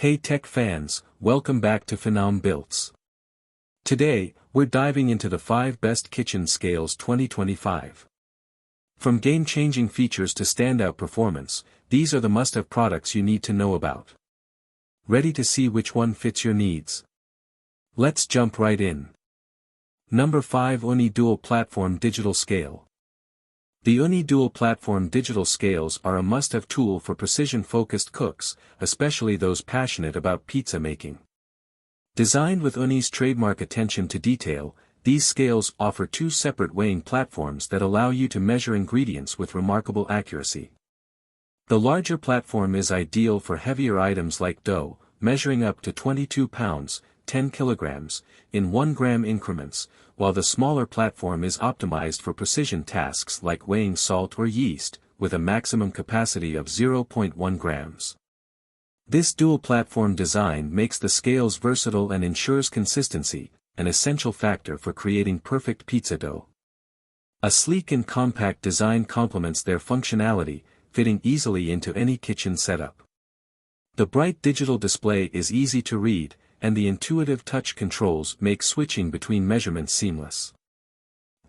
Hey tech fans, welcome back to Phenom Builts. Today, we're diving into the 5 best kitchen scales 2025. From game-changing features to standout performance, these are the must-have products you need to know about. Ready to see which one fits your needs? Let's jump right in. Number 5 Uni Dual Platform Digital Scale. The Uni Dual Platform Digital Scales are a must-have tool for precision-focused cooks, especially those passionate about pizza making. Designed with Uni's trademark attention to detail, these scales offer 2 separate weighing platforms that allow you to measure ingredients with remarkable accuracy. The larger platform is ideal for heavier items like dough, measuring up to 22 pounds, 10 kilograms, in 1 gram increments, while the smaller platform is optimized for precision tasks like weighing salt or yeast, with a maximum capacity of 0.1 grams. This dual-platform design makes the scales versatile and ensures consistency, an essential factor for creating perfect pizza dough. A sleek and compact design complements their functionality, fitting easily into any kitchen setup. The bright digital display is easy to read, and the intuitive touch controls make switching between measurements seamless.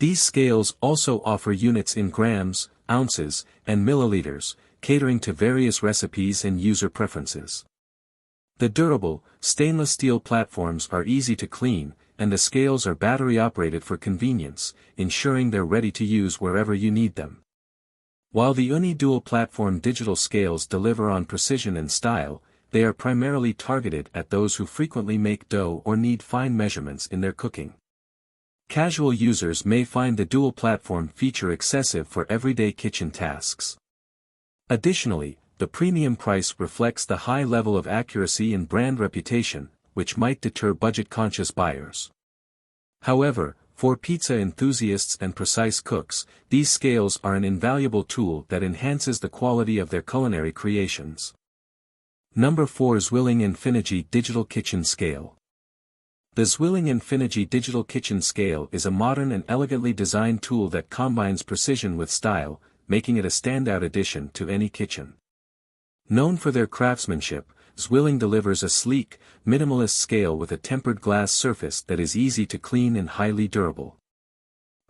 These scales also offer units in grams, ounces, and milliliters, catering to various recipes and user preferences. The durable, stainless steel platforms are easy to clean, and the scales are battery-operated for convenience, ensuring they're ready to use wherever you need them. While the Uni Dual Platform digital scales deliver on precision and style, they are primarily targeted at those who frequently make dough or need fine measurements in their cooking. Casual users may find the dual platform feature excessive for everyday kitchen tasks. Additionally, the premium price reflects the high level of accuracy and brand reputation, which might deter budget-conscious buyers. However, for pizza enthusiasts and precise cooks, these scales are an invaluable tool that enhances the quality of their culinary creations. Number 4 Zwilling Infinity Digital Kitchen Scale. The Zwilling Infinity Digital Kitchen Scale is a modern and elegantly designed tool that combines precision with style, making it a standout addition to any kitchen. Known for their craftsmanship, Zwilling delivers a sleek, minimalist scale with a tempered glass surface that is easy to clean and highly durable.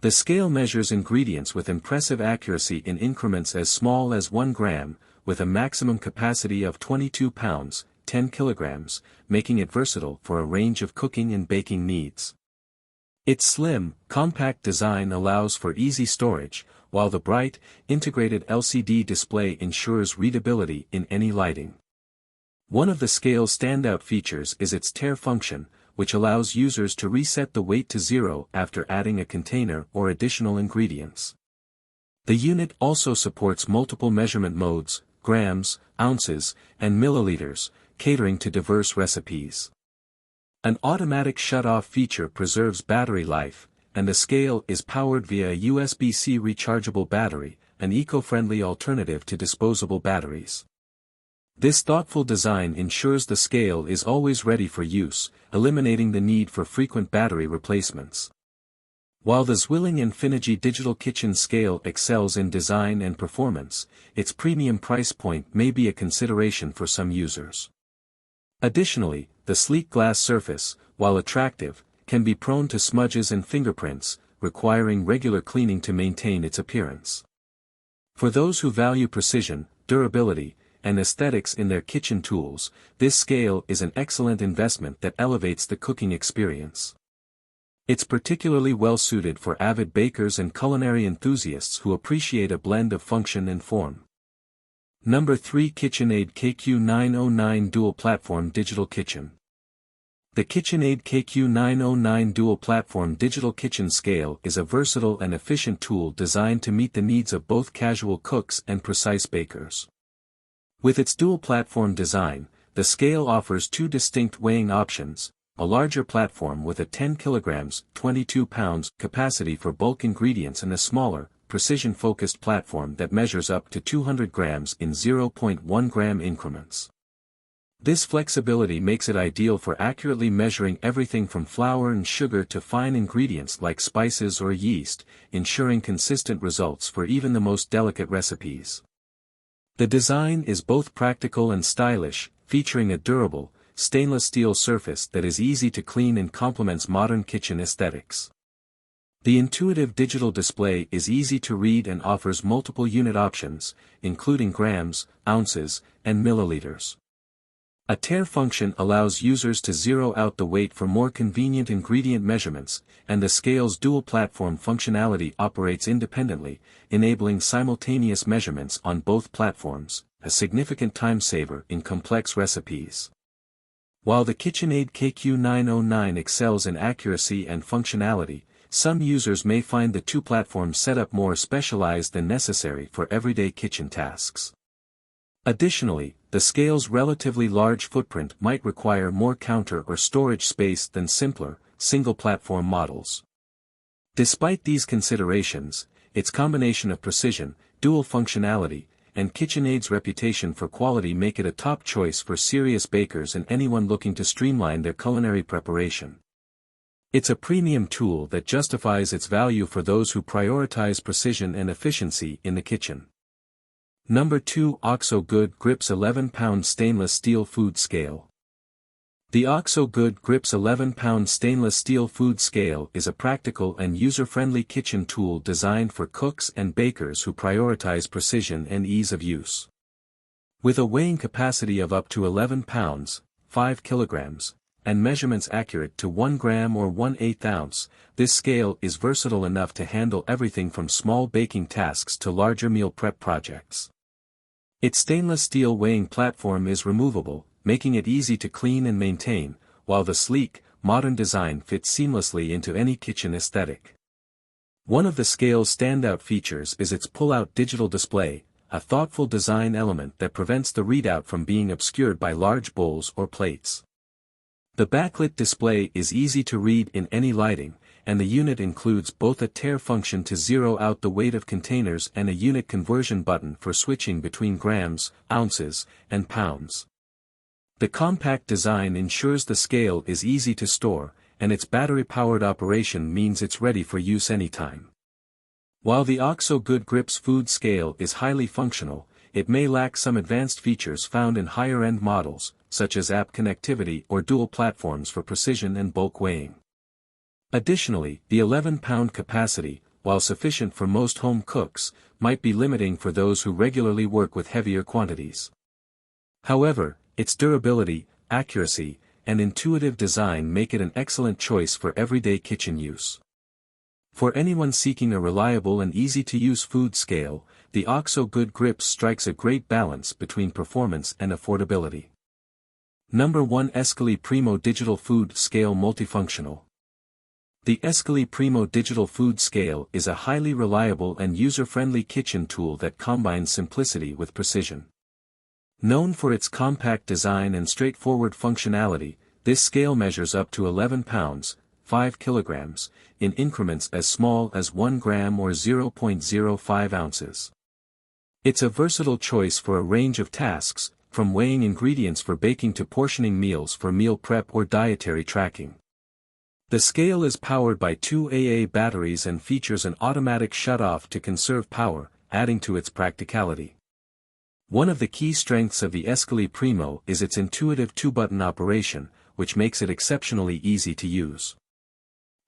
The scale measures ingredients with impressive accuracy in increments as small as 1 gram, with a maximum capacity of 22 pounds, 10 kilograms, making it versatile for a range of cooking and baking needs. Its slim, compact design allows for easy storage, while the bright, integrated LCD display ensures readability in any lighting. One of the scale's standout features is its tare function, which allows users to reset the weight to 0 after adding a container or additional ingredients. The unit also supports multiple measurement modes, grams, ounces, and milliliters, catering to diverse recipes. An automatic shut-off feature preserves battery life, and the scale is powered via a USB-C rechargeable battery, an eco-friendly alternative to disposable batteries. This thoughtful design ensures the scale is always ready for use, eliminating the need for frequent battery replacements. While the Zwilling Infinity Digital Kitchen Scale excels in design and performance, its premium price point may be a consideration for some users. Additionally, the sleek glass surface, while attractive, can be prone to smudges and fingerprints, requiring regular cleaning to maintain its appearance. For those who value precision, durability, and aesthetics in their kitchen tools, this scale is an excellent investment that elevates the cooking experience. It's particularly well-suited for avid bakers and culinary enthusiasts who appreciate a blend of function and form. Number 3 KitchenAid KQ909 Dual Platform Digital Kitchen. The KitchenAid KQ909 Dual Platform Digital Kitchen Scale is a versatile and efficient tool designed to meet the needs of both casual cooks and precise bakers. With its dual-platform design, the scale offers 2 distinct weighing options: a larger platform with a 10 kilograms, 22 pounds capacity for bulk ingredients and a smaller, precision-focused platform that measures up to 200 grams in 0.1 gram increments. This flexibility makes it ideal for accurately measuring everything from flour and sugar to fine ingredients like spices or yeast, ensuring consistent results for even the most delicate recipes. The design is both practical and stylish, featuring a durable, stainless steel surface that is easy to clean and complements modern kitchen aesthetics. The intuitive digital display is easy to read and offers multiple unit options, including grams, ounces, and milliliters. A tare function allows users to zero out the weight for more convenient ingredient measurements, and the scale's dual-platform functionality operates independently, enabling simultaneous measurements on both platforms, a significant time saver in complex recipes. While the KitchenAid KQ909 excels in accuracy and functionality, some users may find the two-platform setup more specialized than necessary for everyday kitchen tasks. Additionally, the scale's relatively large footprint might require more counter or storage space than simpler, single-platform models. Despite these considerations, its combination of precision, dual functionality, and KitchenAid's reputation for quality make it a top choice for serious bakers and anyone looking to streamline their culinary preparation. It's a premium tool that justifies its value for those who prioritize precision and efficiency in the kitchen. Number 2. OXO Good Grips 11-Pound Stainless Steel Food Scale. The OXO Good Grips 11-Pound Stainless Steel Food Scale is a practical and user-friendly kitchen tool designed for cooks and bakers who prioritize precision and ease of use. With a weighing capacity of up to 11 pounds, 5 kilograms, and measurements accurate to 1 gram or 1/8 ounce, this scale is versatile enough to handle everything from small baking tasks to larger meal prep projects. Its stainless steel weighing platform is removable, making it easy to clean and maintain, while the sleek, modern design fits seamlessly into any kitchen aesthetic. One of the scale's standout features is its pull-out digital display, a thoughtful design element that prevents the readout from being obscured by large bowls or plates. The backlit display is easy to read in any lighting, and the unit includes both a tare function to zero out the weight of containers and a unit conversion button for switching between grams, ounces, and pounds. The compact design ensures the scale is easy to store, and its battery-powered operation means it's ready for use anytime. While the OXO Good Grips food scale is highly functional, it may lack some advanced features found in higher-end models, such as app connectivity or dual platforms for precision and bulk weighing. Additionally, the 11-pound capacity, while sufficient for most home cooks, might be limiting for those who regularly work with heavier quantities. However, its durability, accuracy, and intuitive design make it an excellent choice for everyday kitchen use. For anyone seeking a reliable and easy-to-use food scale, the OXO Good Grips strikes a great balance between performance and affordability. Number 1. Escali Primo Digital Food Scale Multifunctional. The Escali Primo Digital Food Scale is a highly reliable and user-friendly kitchen tool that combines simplicity with precision. Known for its compact design and straightforward functionality, this scale measures up to 11 pounds, 5 kilograms, in increments as small as 1 gram or 0.05 ounces. It's a versatile choice for a range of tasks, from weighing ingredients for baking to portioning meals for meal prep or dietary tracking. The scale is powered by 2 AA batteries and features an automatic shut-off to conserve power, adding to its practicality. One of the key strengths of the Escali Primo is its intuitive 2-button operation, which makes it exceptionally easy to use.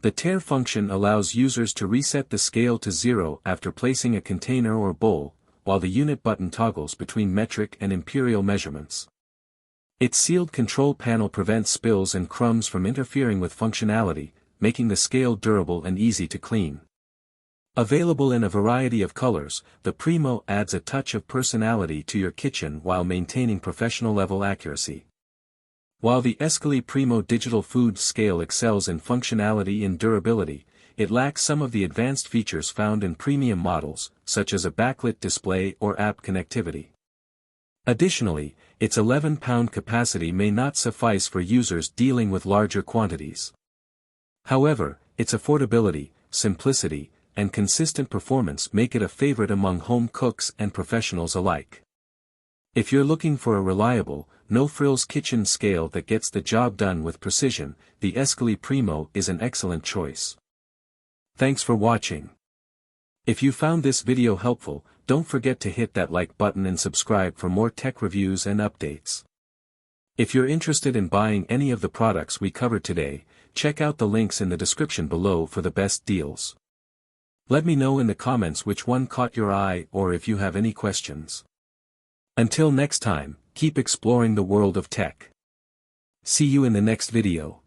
The tare function allows users to reset the scale to 0 after placing a container or bowl, while the unit button toggles between metric and imperial measurements. Its sealed control panel prevents spills and crumbs from interfering with functionality, making the scale durable and easy to clean. Available in a variety of colors, the Primo adds a touch of personality to your kitchen while maintaining professional-level accuracy. While the Escali Primo Digital Food Scale excels in functionality and durability, it lacks some of the advanced features found in premium models, such as a backlit display or app connectivity. Additionally, its 11-pound capacity may not suffice for users dealing with larger quantities. However, its affordability, simplicity, and consistent performance make it a favorite among home cooks and professionals alike. If you're looking for a reliable, no-frills kitchen scale that gets the job done with precision, the Escali Primo is an excellent choice. Thanks for watching. If you found this video helpful, don't forget to hit that like button and subscribe for more tech reviews and updates. If you're interested in buying any of the products we covered today, check out the links in the description below for the best deals. Let me know in the comments which one caught your eye or if you have any questions. Until next time, keep exploring the world of tech. See you in the next video.